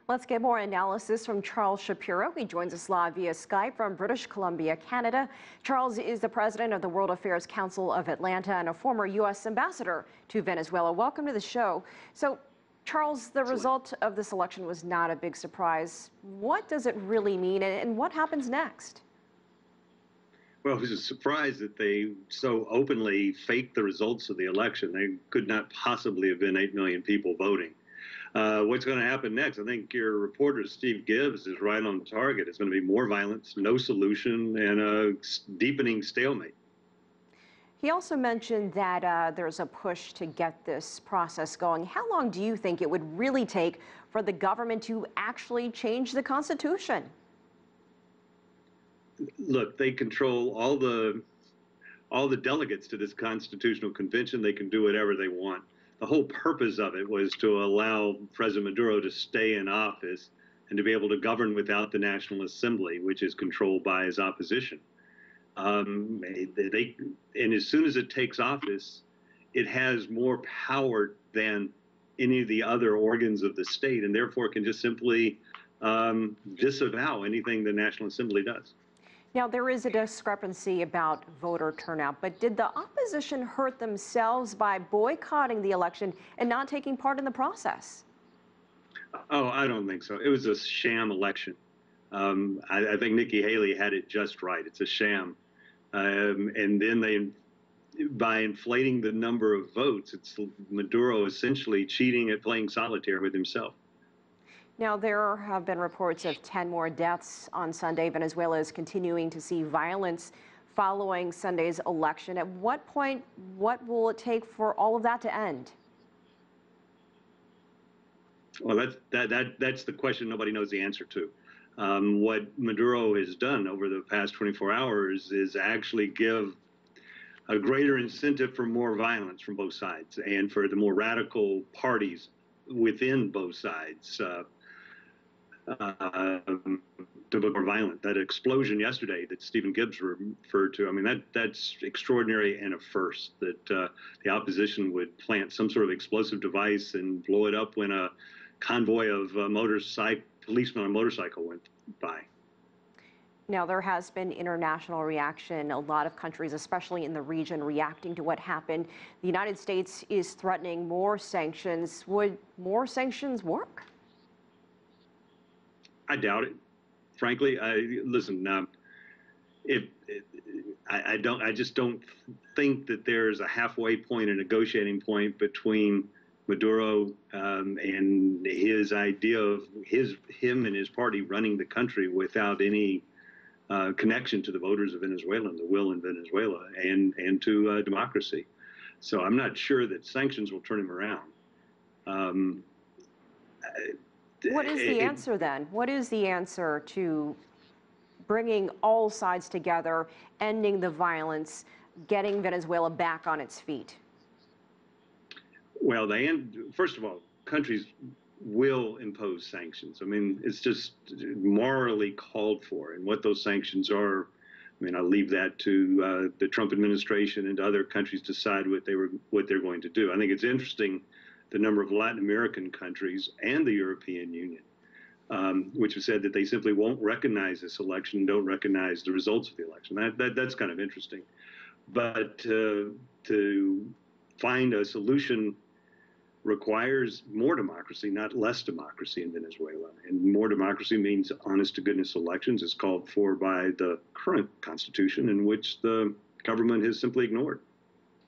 Let's get more analysis from Charles Shapiro. He joins us live via Skype from British Columbia, Canada. Charles is the president of the World Affairs Council of Atlanta and a former U.S. ambassador to Venezuela. Welcome to the show. So, Charles, the result of this election was not a big surprise. What does it really mean, and what happens next? Well, it was a surprise that they so openly faked the results of the election. They could not possibly have been 8 million people voting. What's going to happen next? I think your reporter, Steve Gibbs, is right on target. It's going to be more violence, no solution, and a deepening stalemate. He also mentioned that there's a push to get this process going. How long do you think it would really take for the government to actually change the Constitution? Look, they control all the delegates to this constitutional convention. They can do whatever they want. The whole purpose of it was to allow President Maduro to stay in office and to be able to govern without the National Assembly, which is controlled by his opposition. And as soon as it takes office, it has more power than any of the other organs of the state, and therefore can just simply disavow anything the National Assembly does. Now, there is a discrepancy about voter turnout, but did the opposition hurt themselves by boycotting the election and not taking part in the process? Oh, I don't think so. It was a sham election. I think Nikki Haley had it just right. It's a sham. And then by inflating the number of votes, it's Maduro essentially cheating at playing solitaire with himself. Now, there have been reports of 10 more deaths on Sunday. Venezuela is continuing to see violence following Sunday's election. At what point, what will it take for all of that to end? Well, that's the question nobody knows the answer to. What Maduro has done over the past 24 hours is actually give a greater incentive for more violence from both sides and for the more radical parties within both sides to be more violent. That explosion yesterday that Stephen Gibbs referred to, I mean, that's extraordinary and a first, that the opposition would plant some sort of explosive device and blow it up when a convoy of policemen on a motorcycle went by. Now, there has been international reaction. A lot of countries, especially in the region, reacting to what happened. The United States is threatening more sanctions. Would more sanctions work? I doubt it. Frankly, listen. I just don't think that there's a halfway point, a negotiating point between Maduro and his idea of him and his party running the country without any connection to the voters of Venezuela and the will in Venezuela and to democracy. So I'm not sure that sanctions will turn him around. What is the answer then? What is the answer to bringing all sides together, ending the violence, getting Venezuela back on its feet? Well, first of all, countries will impose sanctions. I mean, it's just morally called for. And what those sanctions are, I mean, I'll leave that to the Trump administration and other countries decide what they're going to do. I think it's interesting the number of Latin American countries and the European Union, which have said that they simply won't recognize this election, don't recognize the results of the election. That's kind of interesting. But to find a solution requires more democracy, not less democracy in Venezuela. And more democracy means honest-to-goodness elections, as called for by the current constitution, in which the government has simply ignored.